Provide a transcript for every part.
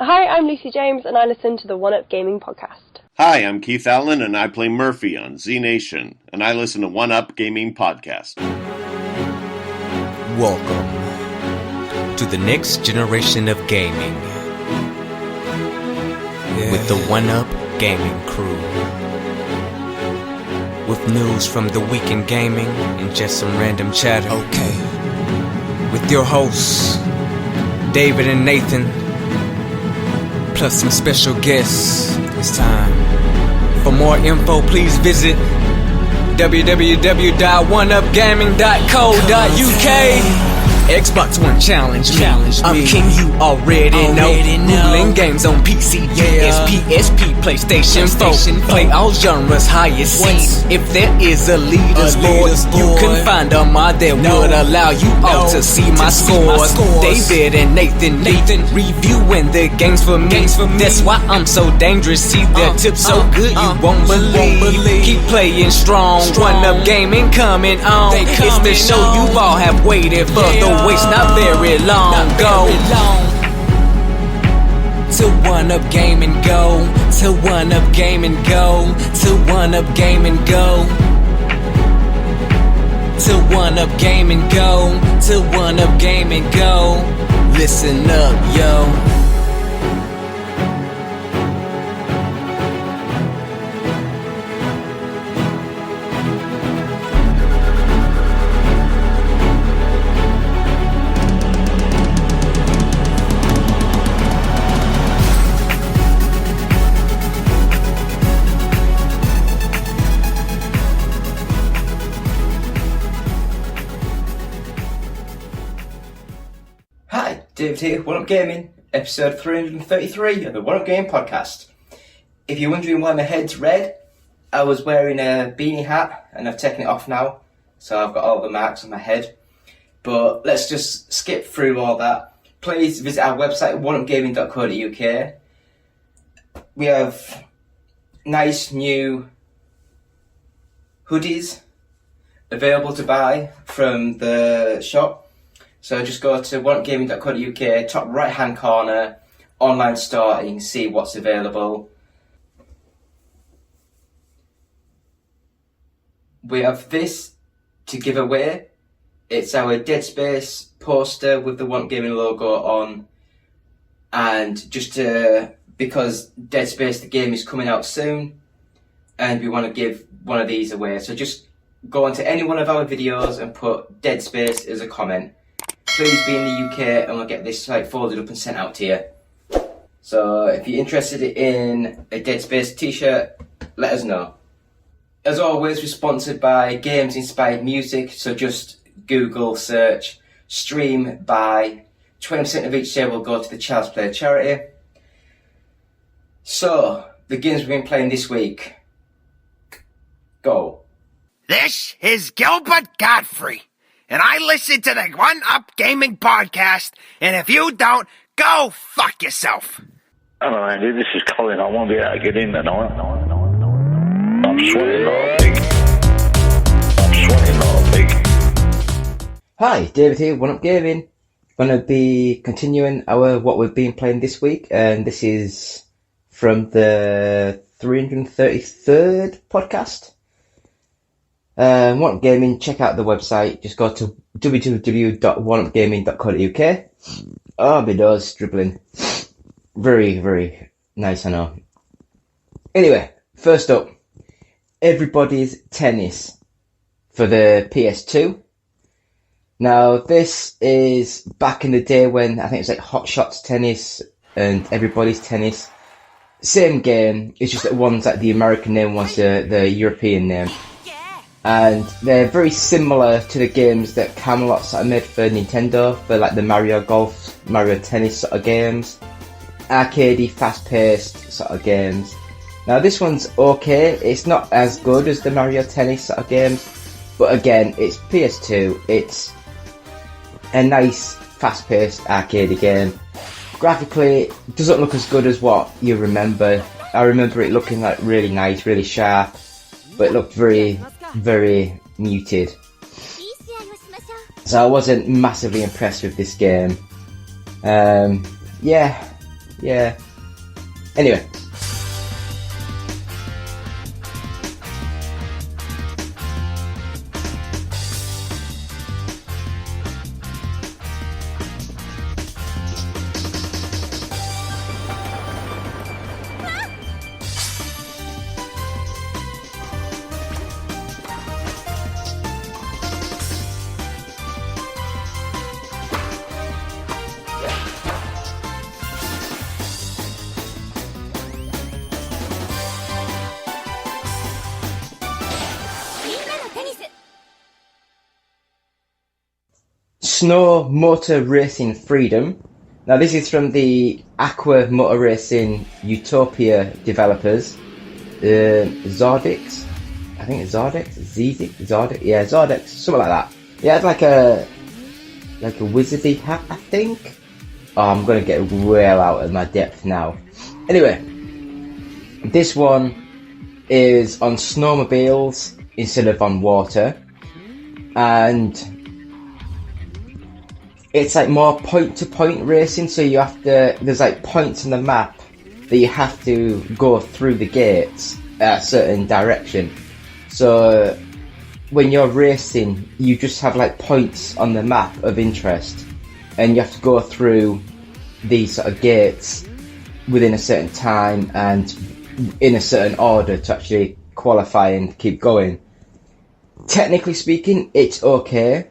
Hi, I'm Lucy James, and I listen to the One Up Gaming podcast. Hi, I'm Keith Allen, and I play Murphy on Z Nation, and I listen to One Up Gaming podcast. Welcome to the next generation of gaming with the One Up Gaming crew. With news from the week in gaming and just some random chatter. Okay. With your hosts, David and Nathan, plus some special guests. It's time. For more info, please visit www.oneupgaming.co.uk. Xbox One challenge me. I'm king, you already know. Ruling games on PC, PS, PSP, PlayStation 4. Play all genres, highest seeds. If there is a leader's board, you can find a mod that would allow you all to see my scores. David and Nathan reviewing the games for me. That's why I'm so dangerous. See their tips so good you won't believe. Keep playing strong. One Up Gaming coming on. It's the show you all have waited for. The wait's not very long. Go to One Up Gaming, go to One Up Gaming, go to One Up Gaming, go to One Up Gaming, go to One Up Gaming, go. Listen up, yo. David here, One Up Gaming, episode 333 of the One Up Gaming podcast. If you're wondering why my head's red, I was wearing a beanie hat and I've taken it off now, so I've got all the marks on my head. But let's just skip through all that. Please visit our website, oneupgaming.co.uk. We have nice new hoodies available to buy from the shop. So just go to oneupgaming.co.uk, top right hand corner, online store, and you can see what's available. We have this to give away. It's our Dead Space poster with the One Up Gaming logo on. And because Dead Space the game is coming out soon, and we want to give one of these away. So just go onto any one of our videos and put Dead Space as a comment. Please be in the UK and we'll get this folded up and sent out to you. So if you're interested in a Dead Space t-shirt, let us know. As always, we're sponsored by Games Inspired Music, so just Google search Stream by. 20% of each sale will go to the Child's Play charity. So, the games we've been playing this week. Go. This is Gilbert Godfrey, and I listen to the One Up Gaming podcast, and if you don't, go fuck yourself. Hello, Andy. This is Colin. I won't be able to get in tonight. I'm sweating like a pig. Hi, David here, One Up Gaming. Going to be continuing what we've been playing this week, and this is from the 333rd podcast. One Up Gaming, check out the website. Just go to www.oneupgaming.co.uk. Oh, my nose dribbling. Very, very nice, I know. Anyway, first up, Everybody's Tennis for the PS2. Now, this is back in the day when I think it's like Hot Shots Tennis and Everybody's Tennis. Same game, it's just that one's like the American name, one's the European name. And they're very similar to the games that Camelot sort of made for Nintendo, for like the Mario Golf, Mario Tennis sort of games. Arcadey, fast-paced sort of games. Now this one's okay, it's not as good as the Mario Tennis sort of games, but again, it's PS2, it's a nice, fast-paced arcade game. Graphically, it doesn't look as good as what you remember. I remember it looking like really nice, really sharp, but it looked very, very muted. So I wasn't massively impressed with this game. Yeah, Yeah. Anyway. Snow Motor Racing Freedom. Now this is from the Aqua Motor Racing Utopia developers. Zardix? I think it's Zardex? Zardex? Yeah, Zardex, something like that. Yeah, it's like a wizardy hat, I think. Oh, I'm gonna get well out of my depth now. Anyway, this one is on snowmobiles instead of on water. And it's like more point-to-point racing, so you have to, there's like points on the map that you have to go through the gates a certain direction. So when you're racing, you just have like points on the map of interest, and you have to go through these sort of gates within a certain time and in a certain order to actually qualify and keep going. Technically speaking, it's okay.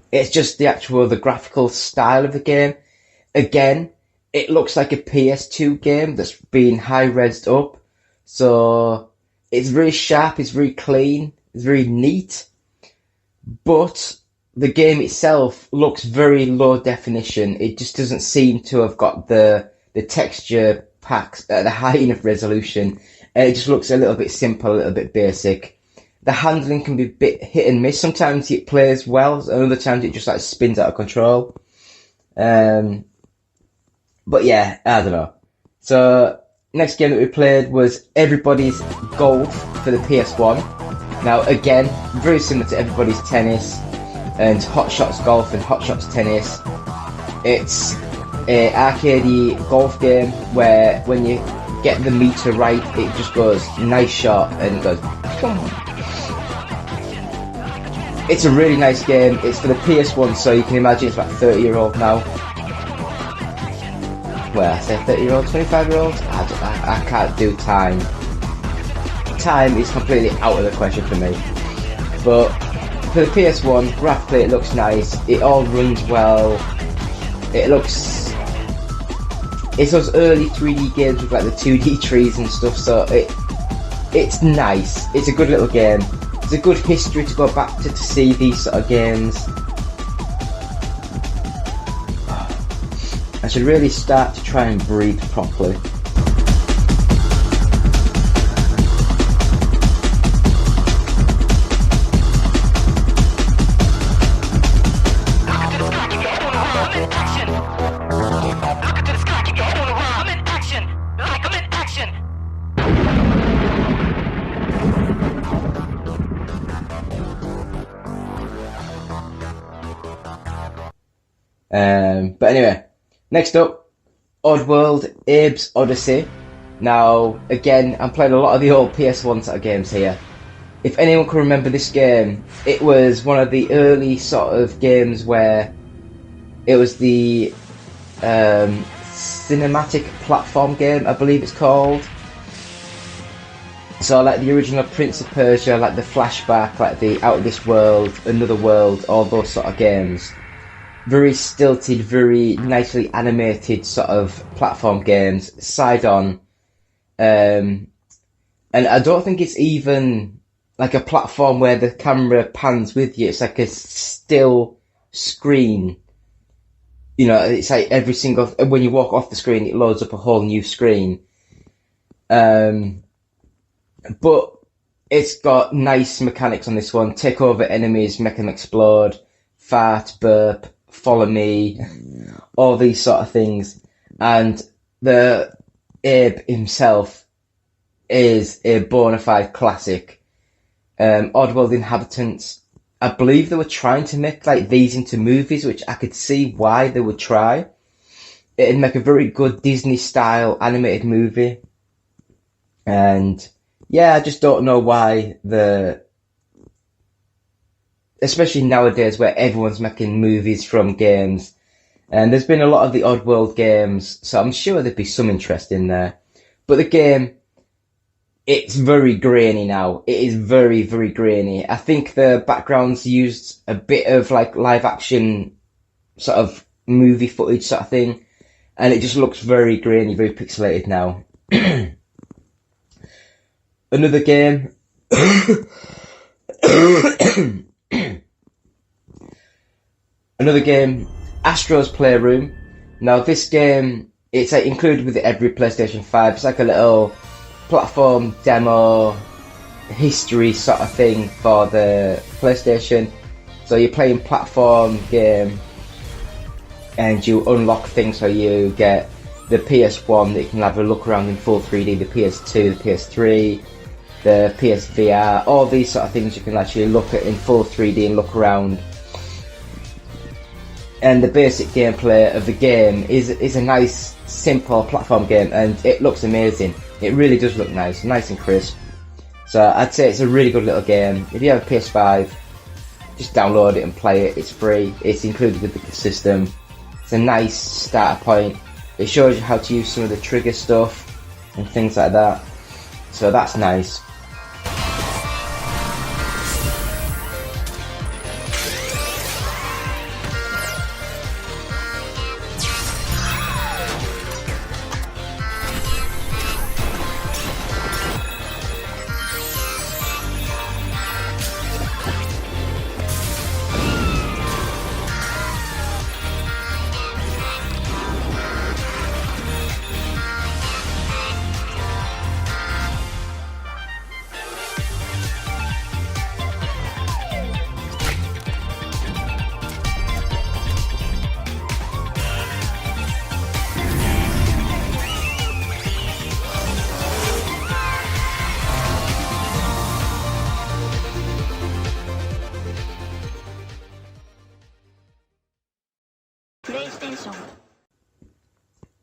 It's just the graphical style of the game. Again, it looks like a PS2 game that's been high-resed up. So it's very sharp, it's very clean, it's very neat. But the game itself looks very low definition. It just doesn't seem to have got the texture packs at the high enough resolution. And it just looks a little bit simple, a little bit basic. The handling can be a bit hit and miss. Sometimes it plays well, and other times it just like spins out of control. But yeah, I don't know. So next game that we played was Everybody's Golf for the PS1. Now again, very similar to Everybody's Tennis and Hot Shots Golf and Hot Shots Tennis. It's a arcadey golf game where when you get the meter right, it just goes nice shot and it goes boom. It's a really nice game. It's for the PS1, so you can imagine it's about 30-year-old now. Well, I say 30-year-old, 25-year-old? I can't do time. Time is completely out of the question for me. But for the PS1, graphically it looks nice. It all runs well. It's those early 3D games with like the 2D trees and stuff, so it's nice. It's a good little game. It's a good history to go back to see these sort of games. I should really start to try and breathe properly. But anyway, next up, Oddworld Abe's Odyssey. Now, again, I'm playing a lot of the old PS1 sort of games here. If anyone can remember this game, it was one of the early sort of games where it was the cinematic platform game, I believe it's called. So like the original Prince of Persia, like the Flashback, like the Out of This World, Another World, all those sort of games. Very stilted, very nicely animated sort of platform games, side-on. And I don't think it's even like a platform where the camera pans with you. It's like a still screen. You know, it's like every single... When you walk off the screen, it loads up a whole new screen. But it's got nice mechanics on this one. Take over enemies, make them explode, fart, burp, follow me, all these sort of things. And the Abe himself is a bona fide classic. Oddworld Inhabitants, I believe they were trying to make like these into movies, which I could see why they would try. it'd make a very good Disney-style animated movie. And yeah, I just don't know why especially nowadays where everyone's making movies from games. And there's been a lot of the Oddworld games, so I'm sure there'd be some interest in there. But the game, it's very grainy now. It is very, very grainy. I think the backgrounds used a bit of like live action sort of movie footage sort of thing. And it just looks very grainy, very pixelated now. Another game. Another game, Astro's Playroom. Now this game, it's like included with every PlayStation 5. It's like a little platform demo history sort of thing for the PlayStation. So you're playing platform game and you unlock things, so you get the PS1 that you can have a look around in full 3D, the PS2, the PS3, the PSVR, all these sort of things you can actually look at in full 3D and look around. And the basic gameplay of the game is a nice, simple platform game, and it looks amazing. It really does look nice and crisp. So I'd say it's a really good little game. If you have a PS5, just download it and play it. It's free. It's included with the system. It's a nice starter point. It shows you how to use some of the trigger stuff and things like that. So that's nice.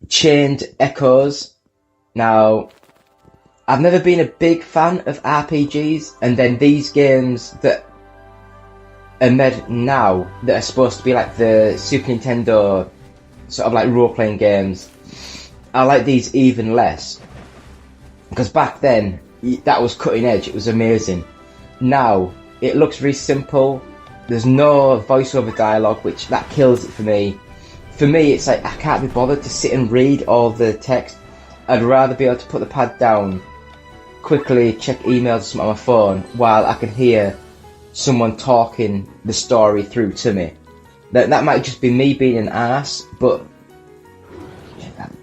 Chained Echoes. Now, I've never been a big fan of RPGs, and then these games that are made now that are supposed to be like the Super Nintendo sort of like role-playing games, I like these even less. Because back then, that was cutting edge, it was amazing. Now, it looks very simple, there's no voiceover dialogue, which that kills it for me. For me, it's like, I can't be bothered to sit and read all the text. I'd rather be able to put the pad down, quickly check emails or something on my phone, while I can hear someone talking the story through to me. That might just be me being an ass, but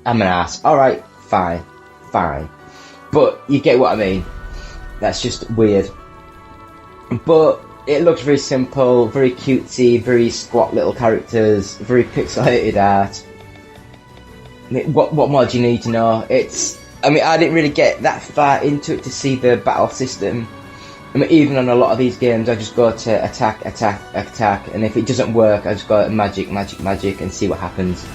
I'm an ass. Alright, fine. But you get what I mean. That's just weird. But it looks very simple, very cutesy, very squat little characters, very pixelated art. What more do you need to know? I didn't really get that far into it to see the battle system. I mean, even on a lot of these games, I just go to attack, and if it doesn't work, I just go magic, and see what happens.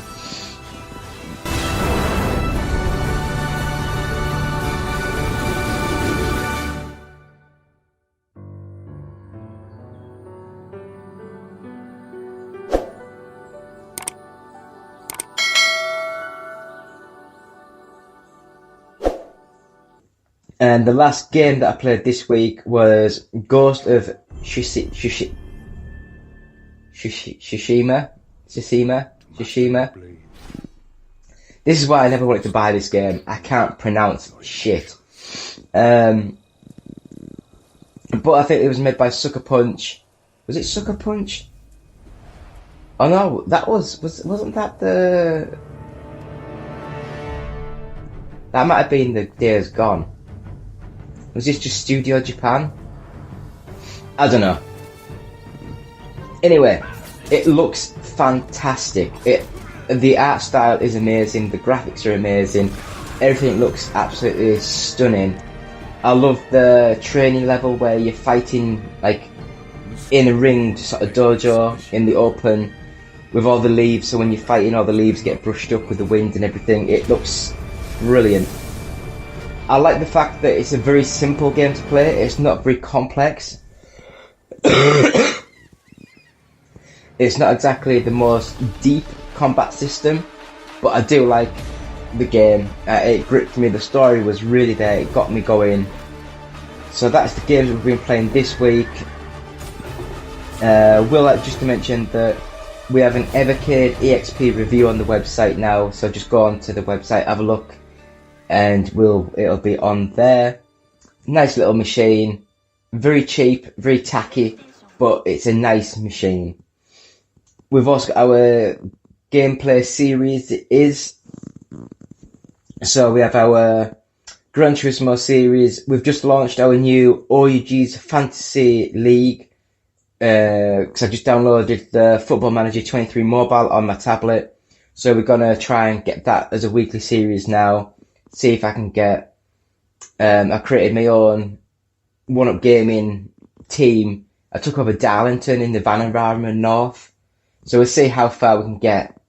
And the last game that I played this week was Ghost of Tsushima. This is why I never wanted to buy this game. I can't pronounce shit. But I think it was made by Sucker Punch. Was it Sucker Punch? Oh no, that wasn't that the... That might have been the Days Gone. Was this just Studio Japan? I don't know. Anyway, it looks fantastic. The art style is amazing, the graphics are amazing, everything looks absolutely stunning. I love the training level where you're fighting like in a ringed sort of dojo in the open. with all the leaves, so when you're fighting, all the leaves get brushed up with the wind and everything. It looks brilliant. I like the fact that it's a very simple game to play. It's not very complex. It's not exactly the most deep combat system, but I do like the game. It gripped me. The story was really there. It got me going. So that's the games we've been playing this week. Will like just to mention that we have an Evercade EXP review on the website now. So just go on to the website, have a look, and it'll be on there. Nice little machine. Very cheap, very tacky, but it's a nice machine. We've also got our gameplay series. So we have our Gran Turismo series. We've just launched our new OUG's Fantasy League. Because I just downloaded the Football Manager 23 mobile on my tablet. So we're going to try and get that as a weekly series now. See if I can get... I created my own one-up gaming team. I took over Darlington in the Vanarama North. So we'll see how far we can get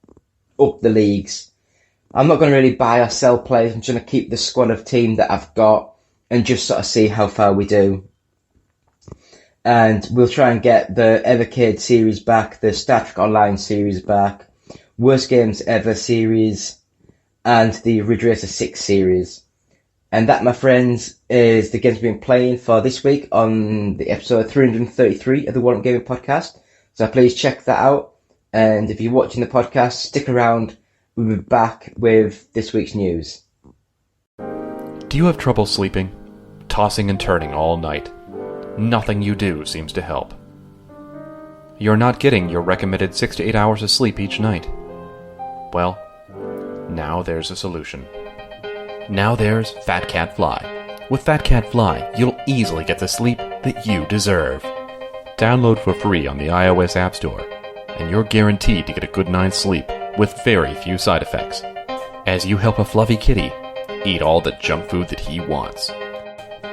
up the leagues. I'm not going to really buy or sell players. I'm just going to keep the squad of team that I've got and just sort of see how far we do. And we'll try and get the Evercade series back, the Star Trek Online series back, Worst Games Ever series, and the Ridge Racer 6 series. And that, my friends, is the games we've been playing for this week on the episode 333 of the One Up Gaming Podcast. So please check that out. And if you're watching the podcast, stick around. We'll be back with this week's news. Do you have trouble sleeping? Tossing and turning all night? Nothing you do seems to help. You're not getting your recommended 6 to 8 hours of sleep each night. Well, now there's a solution. Now there's Fat Cat Fly. With Fat Cat Fly, you'll easily get the sleep that you deserve. Download for free on the iOS App Store, and you're guaranteed to get a good night's sleep with very few side effects, as you help a fluffy kitty eat all the junk food that he wants.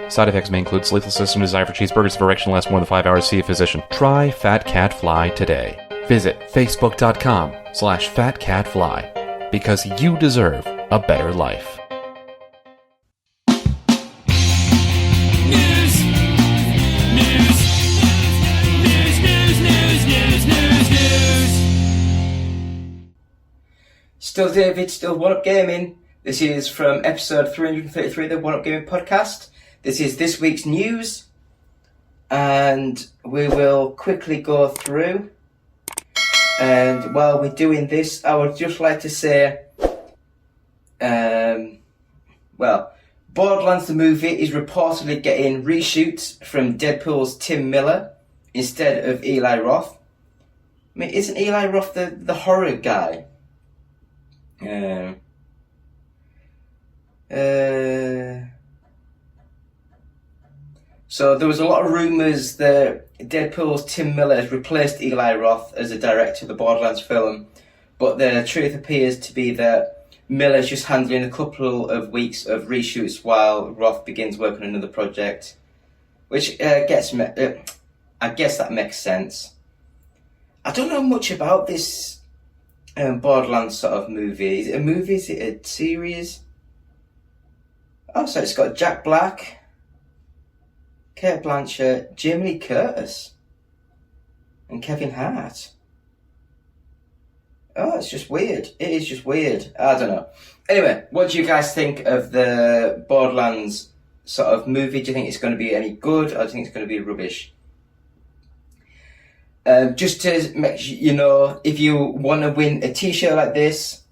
Side effects may include sleeplessness and desire for cheeseburgers if erection lasts more than 5 hours. See a physician. Try Fat Cat Fly today. Visit facebook.com/fatcatfly because you deserve a better life. Still David, still One Up Gaming. This is from episode 333 of the One Up Gaming Podcast. This is this week's news, and we will quickly go through. And while we're doing this, I would just like to say, Borderlands the movie is reportedly getting reshoots from Deadpool's Tim Miller instead of Eli Roth. I mean, isn't Eli Roth the horror guy? So there was a lot of rumours that Deadpool's Tim Miller has replaced Eli Roth as the director of the Borderlands film, but the truth appears to be that Miller's just handling a couple of weeks of reshoots while Roth begins work on another project, which I guess that makes sense. I don't know much about this Borderlands sort of movie. Is it a movie? Is it a series? Oh, so it's got Jack Black, Cate Blanchett, Jamie Lee Curtis, and Kevin Hart. Oh, it's just weird. It is just weird. I don't know. Anyway, what do you guys think of the Borderlands sort of movie? Do you think it's going to be any good, or do you think it's going to be rubbish? Just to make you know, if you want to win a t-shirt like this,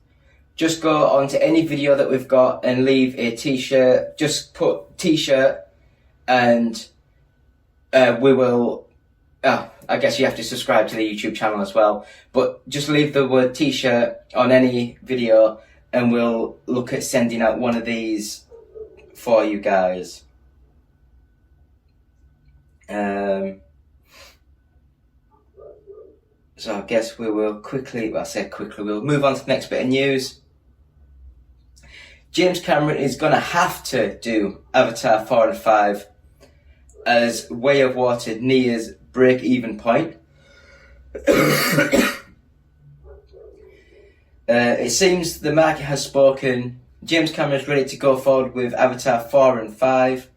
just go on to any video that we've got and leave a t-shirt. Just put t-shirt and we will... I guess you have to subscribe to the YouTube channel as well. But just leave the word t-shirt on any video and we'll look at sending out one of these for you guys. So I guess we will we'll move on to the next bit of news. James Cameron is going to have to do Avatar 4 and 5 as Way of Water nears break-even point. It seems the market has spoken. James Cameron is ready to go forward with Avatar 4 and 5.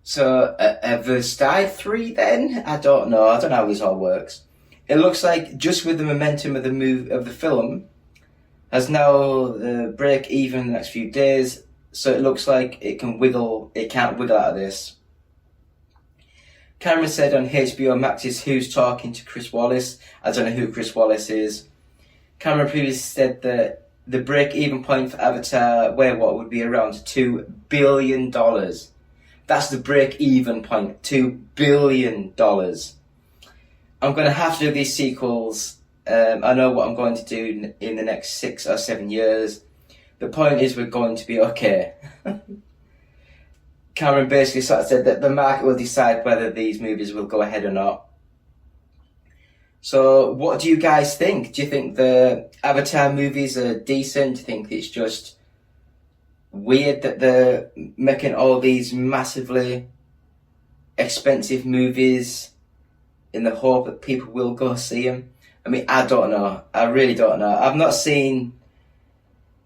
So, have they started 3 then? I don't know. I don't know how this all works. It looks like just with the momentum of the film, has now break even in the next few days. So it looks like it can't wiggle out of this. Cameron said on HBO Max's Who's Talking to Chris Wallace. I don't know who Chris Wallace is. Cameron previously said that the break-even point for Avatar would be around $2 billion. That's the break-even point, $2 billion. I'm going to have to do these sequels. I know what I'm going to do in the next 6 or 7 years. The point is we're going to be okay. Cameron basically sort of said that the market will decide whether these movies will go ahead or not. So what do you guys think? Do you think the Avatar movies are decent? Do you think it's just weird that they're making all these massively expensive movies in the hope that people will go see them? I mean, I don't know. I really don't know. I've not seen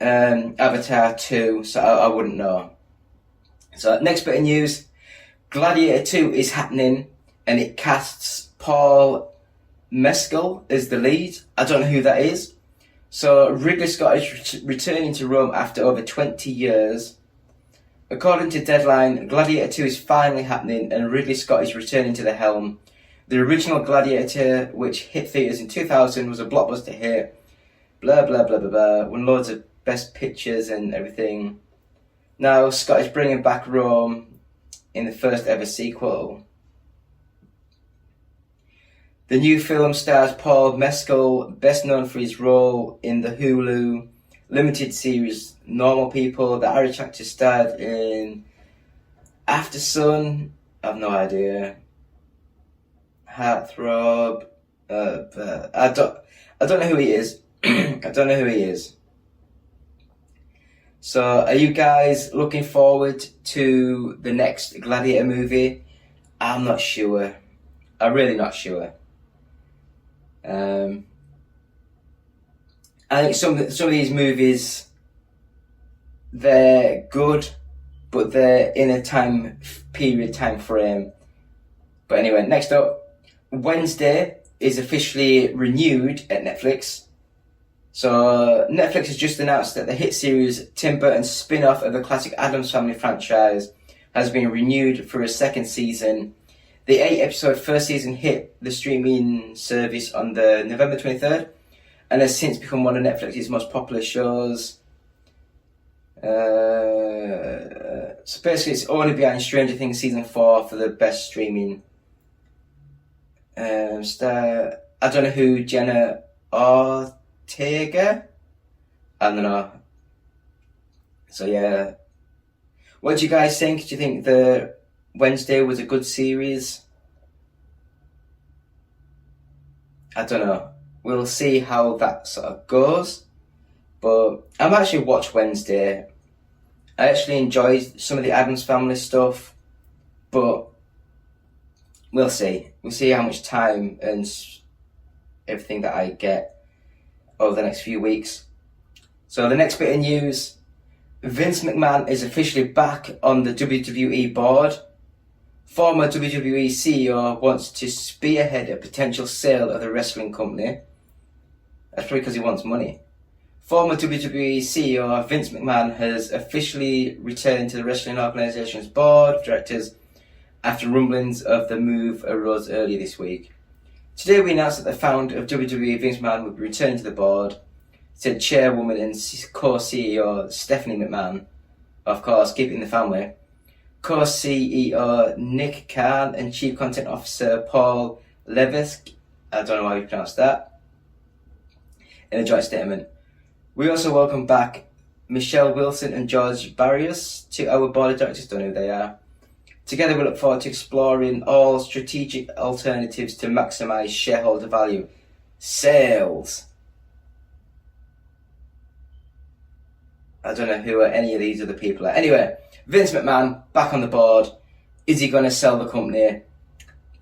Avatar 2, so I wouldn't know. So next bit of news, Gladiator 2 is happening and it casts Paul Mescal as the lead. I don't know who that is. So Ridley Scott is returning to Rome after over 20 years. According to Deadline, Gladiator 2 is finally happening and Ridley Scott is returning to the helm. The original Gladiator, which hit theatres in 2000, was a blockbuster hit. Blah, blah, blah, blah, blah. Won loads of best pictures and everything. Now Scott is bringing back Rome in the first ever sequel. The new film stars Paul Mescal, best known for his role in the Hulu limited series Normal People. The Irish actor starred in After Sun. I've no idea. Heartthrob. I don't know who he is. I don't know who he is. So, are you guys looking forward to the next Gladiator movie? I'm not sure. I'm really not sure. I think some of these movies, they're good, but they're in a time frame. But anyway, next up, Wednesday is officially renewed at Netflix. So Netflix has just announced that the hit series Tim Burton's spin-off of the classic Addams Family franchise has been renewed for a second season. The 8-episode first season hit the streaming service on the November 23rd and has since become one of Netflix's most popular shows. So basically it's only behind Stranger Things Season 4 for the best streaming star. I don't know who Jenna Ortega? I don't know. So yeah. What do you guys think? Do you think the Wednesday was a good series? I don't know. We'll see how that sort of goes. But I've actually watched Wednesday. I actually enjoyed some of the Addams Family stuff. But we'll see. We'll see how much time and everything that I get over the next few weeks. So the next bit of news, Vince McMahon is officially back on the WWE board. Former WWE CEO wants to spearhead a potential sale of the wrestling company. That's probably because he wants money. Former WWE CEO Vince McMahon has officially returned to the wrestling organization's board of directors after rumblings of the move arose earlier this week. Today we announced that the founder of WWE, Vince McMahon, would be returning to the board, said chairwoman and co-CEO Stephanie McMahon, of course, keeping the family, co-CEO Nick Khan and Chief Content Officer Paul Levesque, I don't know how you pronounce that, in a joint statement. We also welcome back Michelle Wilson and George Barrios to our board of directors, don't know who they are. Together we look forward to exploring all strategic alternatives to maximise shareholder value. Sales. I don't know who any of these other people are. Anyway, Vince McMahon back on the board. Is he going to sell the company?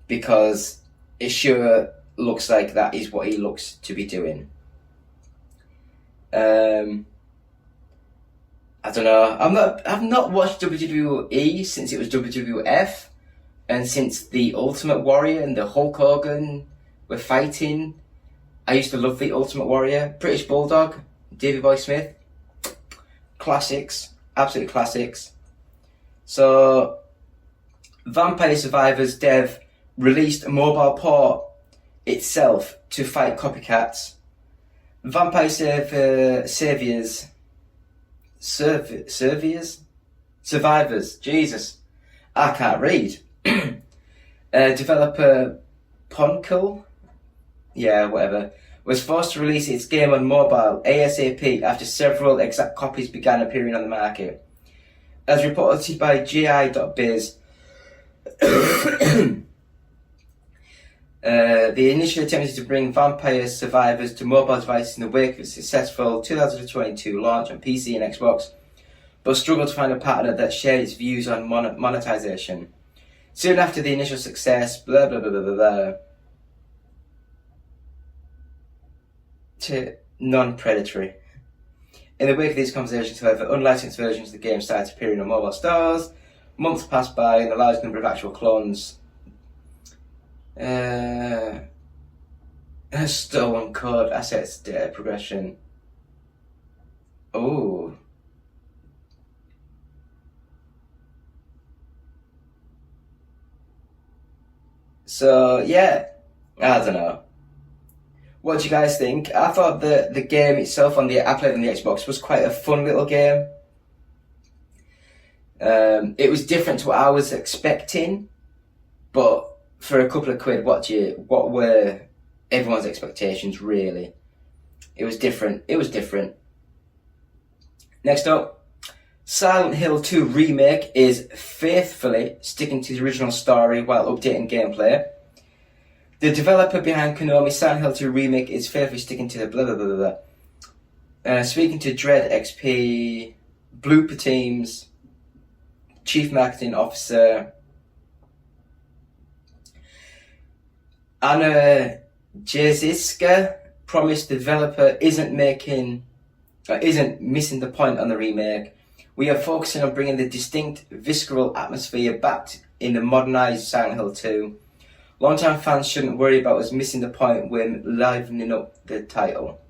Because it sure looks like that is what he looks to be doing. I don't know. I've not watched WWE since it was WWF, and since the Ultimate Warrior and the Hulk Hogan were fighting. I used to love the Ultimate Warrior, British Bulldog, Davey Boy Smith. Classics, absolute classics. So, Vampire Survivors Dev released a mobile port itself to fight copycats. Vampire Survivors, Jesus, I can't read. Developer Poncle, was forced to release its game on mobile ASAP after several exact copies began appearing on the market. As reported by GI.biz, the initial attempt to bring Vampire Survivors to mobile devices in the wake of a successful 2022 launch on PC and Xbox, but struggled to find a partner that shared its views on monetization. Soon after the initial success, to non-predatory. In the wake of these conversations, however, unlicensed versions of the game started appearing on mobile stores. Months passed by and a large number of actual clones stolen code, assets, data progression. Oh. So, yeah, I don't know. What do you guys think? I thought the game itself I played on the Xbox was quite a fun little game. It was different to what I was expecting, but for a couple of quid, what were everyone's expectations really? It was different. Next up, Silent Hill 2 Remake is faithfully sticking to the original story while updating gameplay. The developer behind Konami Silent Hill 2 Remake is faithfully sticking to the blah blah blah blah. Speaking to Dread XP, Blooper Team's Chief Marketing Officer Anna Jaziska promised the developer isn't missing the point on the remake. We are focusing on bringing the distinct visceral atmosphere back in the modernised Silent Hill 2. Long-time fans shouldn't worry about us missing the point when livening up the title.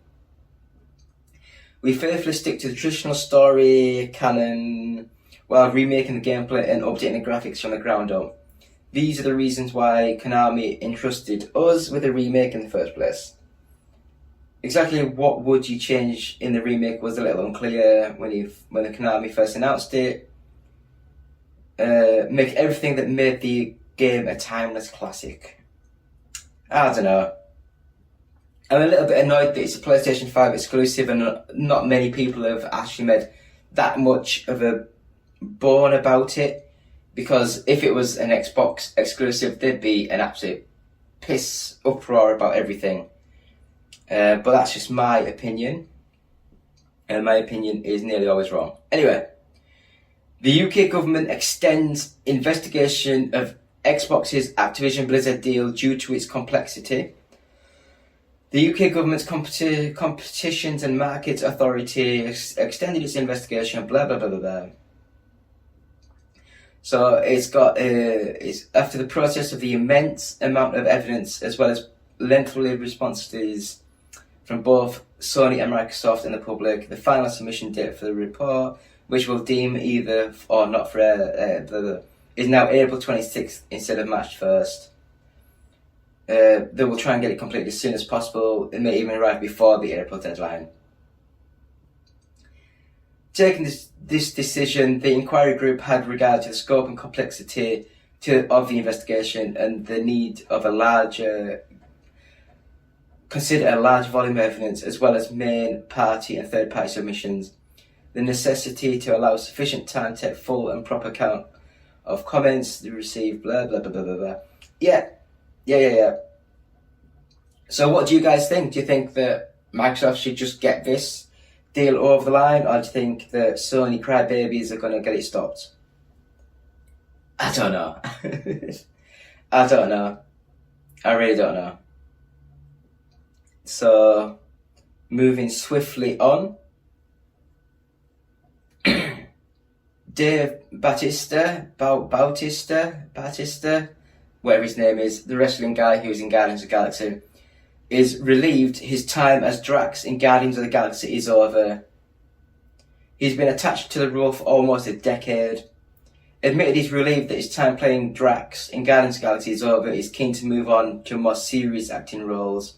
We faithfully stick to the traditional story canon while remaking the gameplay and updating the graphics from the ground up. These are the reasons why Konami entrusted us with a remake in the first place. Exactly what would you change in the remake was a little unclear when the Konami first announced it. Make everything that made the game a timeless classic. I don't know. I'm a little bit annoyed that it's a PlayStation 5 exclusive and not many people have actually made that much of a bone about it, because if it was an Xbox exclusive, there'd be an absolute piss uproar about everything. But that's just my opinion, and my opinion is nearly always wrong. Anyway, the UK government extends investigation of Xbox's Activision Blizzard deal due to its complexity. The UK government's Competitions and Markets Authority extended its investigation, blah blah blah blah blah. So it's after the process of the immense amount of evidence as well as lengthy responses from both Sony and Microsoft and the public, the final submission date for the report, which will deem either or not for is now April 26th instead of March 1st. They will try and get it completed as soon as possible. It may even arrive before the April deadline. Taking this decision, the inquiry group had regard to the scope and complexity of the investigation and the need of consider a large volume of evidence as well as main party and third party submissions. The necessity to allow sufficient time to take full and proper account of comments received, blah blah blah blah blah blah. Yeah. So what do you guys think? Do you think that Microsoft should just get this deal over the line, or do you think that Sony crybabies are going to get it stopped? I don't know. I really don't know. So, moving swiftly on. Dave Bautista, whatever his name is, the wrestling guy who's in Guardians of the Galaxy, is relieved his time as Drax in Guardians of the Galaxy is over. He's been attached to the role for almost a decade. Admitted he's relieved that his time playing Drax in Guardians of the Galaxy is over. He's keen to move on to more serious acting roles.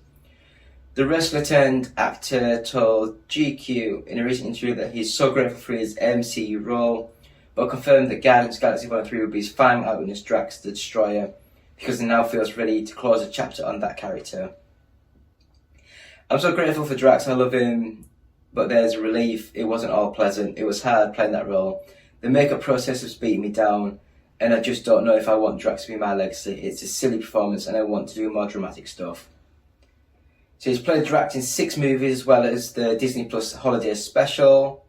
The wrestler turned actor told GQ in a recent interview that he's so grateful for his MCU role, but confirmed that Guardians of the Galaxy Vol. 3 will be his final outing as Drax the Destroyer, because he now feels ready to close a chapter on that character. I'm so grateful for Drax, I love him, but there's relief. It wasn't all pleasant. It was hard playing that role. The makeup process was beating me down, and I just don't know if I want Drax to be my legacy. It's a silly performance, and I want to do more dramatic stuff. So he's played Drax in 6 movies, as well as the Disney Plus holiday special.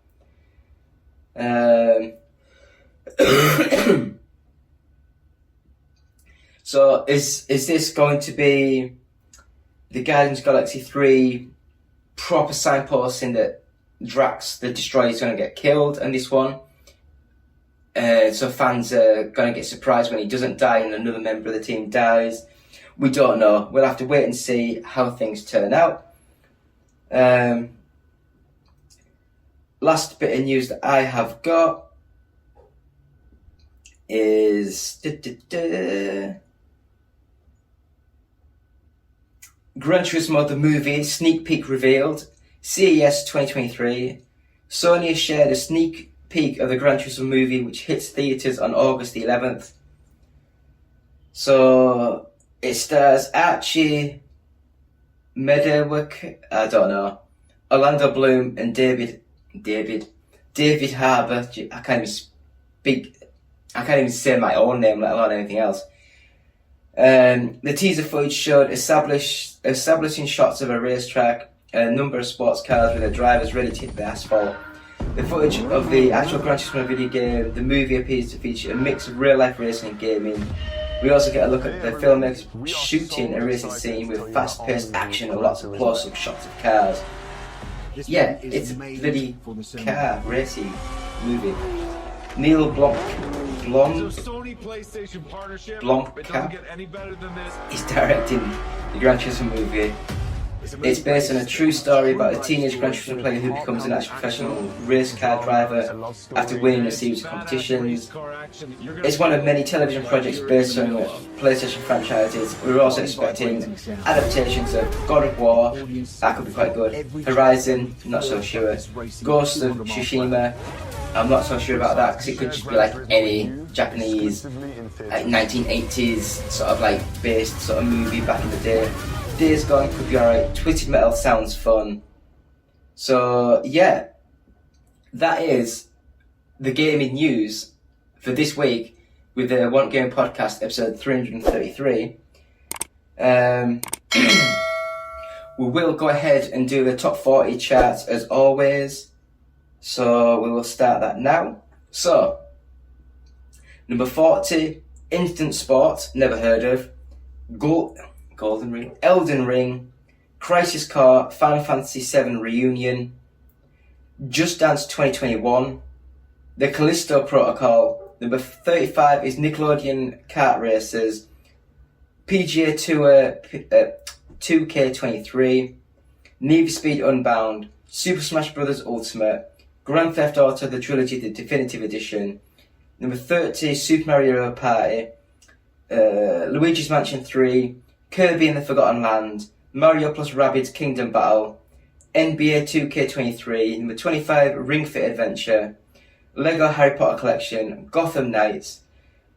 So is this going to be the Guardians of the Galaxy 3 proper signposting that Drax the Destroyer is going to get killed in this one? So fans are going to get surprised when he doesn't die and another member of the team dies. We don't know. We'll have to wait and see how things turn out. Last bit of news that I have got is Gran Turismo the movie sneak peek revealed. CES 2023. Sony has shared a sneak peek of the Gran Turismo movie, which hits theatres on August the 11th. So it stars Archie Medwick, I don't know, Orlando Bloom, and David Harbour. I can't even say my own name, let alone anything else. The teaser footage showed establishing shots of a racetrack and a number of sports cars with their drivers ready to hit the asphalt. The footage of the actual Gran Turismo video game, the movie appears to feature a mix of real-life racing and gaming. We also get a look at the filmmakers shooting a racing scene with fast-paced action and lots of close-up shots of cars. Yeah, it's a bloody car racing movie. Neil Blomkamp is directing the Gran Turismo movie. It's based on a true story about a teenage Gran Turismo player who becomes an actual professional race car driver after winning a series of competitions. It's one of many television projects based on PlayStation franchises. We're also expecting adaptations of God of War, that could be quite good, Horizon, not so sure, Ghost of Tsushima, I'm not so sure about that because it could just be like any Japanese like 1980s sort of like based sort of movie back in the day. Days Gone could be alright. Twisted Metal sounds fun. So yeah, that is the gaming news for this week with the One Game Podcast episode 333. We will go ahead and do the top 40 charts as always. So we will start that now. So, number 40, Instant Sport, never heard of. Golden Ring, Elden Ring, Crisis Core, Final Fantasy VII Reunion, Just Dance 2021, The Callisto Protocol. Number 35 is Nickelodeon Kart Racers, PGA Tour 2K23, Need for Speed Unbound, Super Smash Bros. Ultimate, Grand Theft Auto The Trilogy The Definitive Edition, number 30 Super Mario Party, Luigi's Mansion 3, Kirby and the Forgotten Land, Mario plus Rabbids Kingdom Battle, NBA 2K23, number 25 Ring Fit Adventure, Lego Harry Potter Collection, Gotham Knights,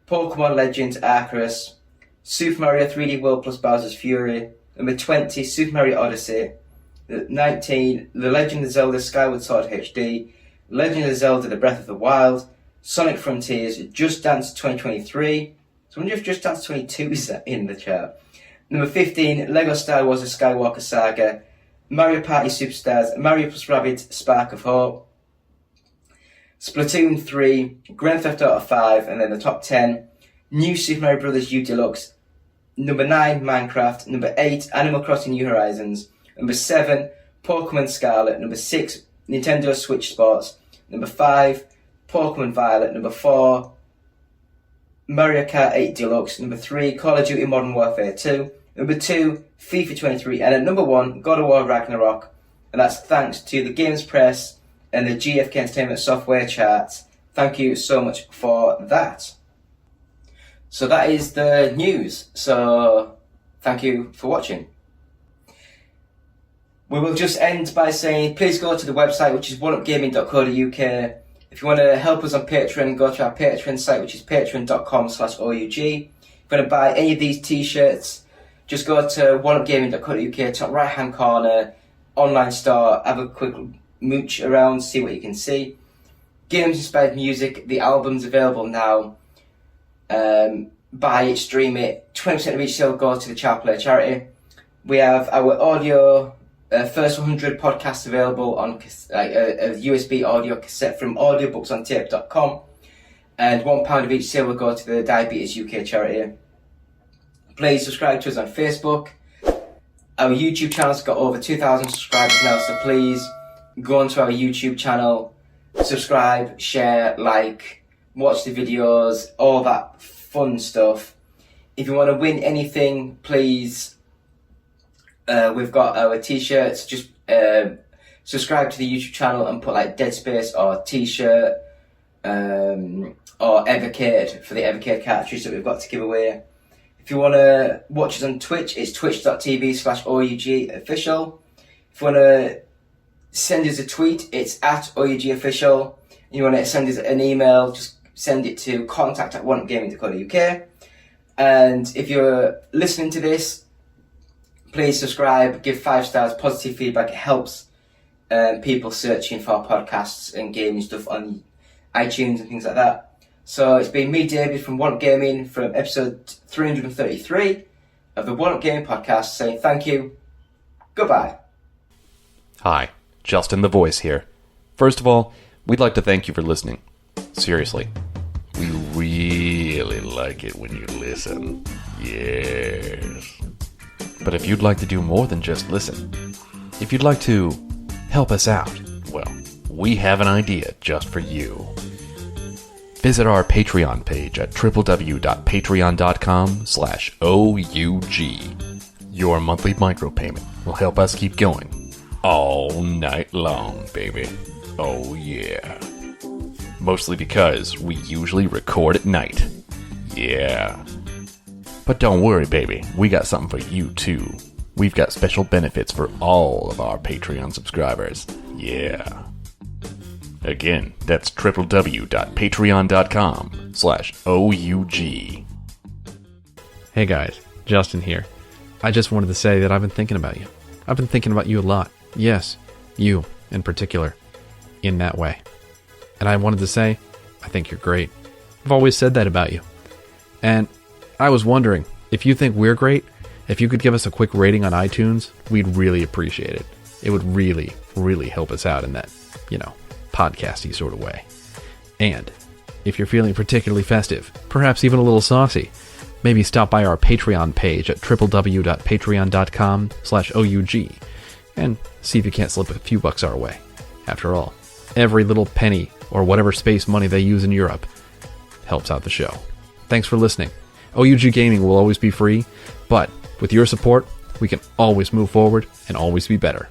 Pokemon Legends Arceus, Super Mario 3D World plus Bowser's Fury, number 20 Super Mario Odyssey, 19 The Legend of Zelda Skyward Sword HD, Legend of Zelda The Breath of the Wild, Sonic Frontiers, Just Dance 2023, so I wonder if Just Dance 22 is in the chart. Number 15, Lego Star Wars The Skywalker Saga, Mario Party Superstars, Mario plus Rabbids Spark of Hope, Splatoon 3, Grand Theft Auto 5, and then the top 10, New Super Mario Bros. U Deluxe, number 9, Minecraft, number 8, Animal Crossing New Horizons, number 7, Pokemon Scarlet. Number 6, Nintendo Switch Sports. Number 5, Pokemon Violet. Number 4, Mario Kart 8 Deluxe. Number 3, Call of Duty Modern Warfare 2. Number 2, FIFA 23. And at number 1, God of War Ragnarok. And that's thanks to the Games Press and the GFK Entertainment Software charts. Thank you so much for that. So that is the news. So thank you for watching. We will just end by saying, please go to the website, which is oneupgaming.co.uk. If you want to help us on Patreon, go to our Patreon site, which is patreon.com/OUG. If you want to buy any of these t-shirts, just go to oneupgaming.co.uk, top right hand corner, online store, have a quick mooch around, see what you can see. Games inspired music, the album's available now. Buy it, stream it, 20% of each sale go to the Child Play charity. We have our audio, first 100 podcasts available on a USB audio cassette from audiobooksontape.com, and £1 of each sale will go to the Diabetes UK charity. Please subscribe to us on Facebook. Our YouTube channel's got over 2,000 subscribers now, so please go onto our YouTube channel, subscribe, share, like, watch the videos, all that fun stuff. If you want to win anything, please, we've got our t-shirts. Just subscribe to the YouTube channel and put like Dead Space or t-shirt or Evercade for the Evercade cartridge that we've got to give away. If you want to watch us on Twitch, it's twitch.tv/OUG official. If you want to send us a tweet, it's at OUG official. You want to send us an email, just send it to contact@oneupgaming.co.uk. And if you're listening to this, please subscribe, give 5 stars, positive feedback. It helps people searching for podcasts and gaming stuff on iTunes and things like that. So it's been me, David, from One Up Gaming, from episode 333 of the One Up Gaming podcast, saying thank you, goodbye. Hi, Justin the Voice here. First of all, we'd like to thank you for listening. Seriously. We really like it when you listen. Yes. But if you'd like to do more than just listen, if you'd like to help us out, well, we have an idea just for you. Visit our Patreon page at www.patreon.com/OUG. Your monthly micropayment will help us keep going all night long, baby. Oh yeah. Mostly because we usually record at night. Yeah. But don't worry, baby. We got something for you, too. We've got special benefits for all of our Patreon subscribers. Yeah. Again, that's www.patreon.com/OUG. Hey guys, Justin here. I just wanted to say that I've been thinking about you. I've been thinking about you a lot. Yes, you in particular. In that way. And I wanted to say, I think you're great. I've always said that about you. And I was wondering, if you think we're great, if you could give us a quick rating on iTunes, we'd really appreciate it. It would really, really help us out in that, podcasty sort of way. And if you're feeling particularly festive, perhaps even a little saucy, maybe stop by our Patreon page at www.patreon.com/OUG and see if you can't slip a few bucks our way. After all, every little penny or whatever space money they use in Europe helps out the show. Thanks for listening. OUG Gaming will always be free, but with your support, we can always move forward and always be better.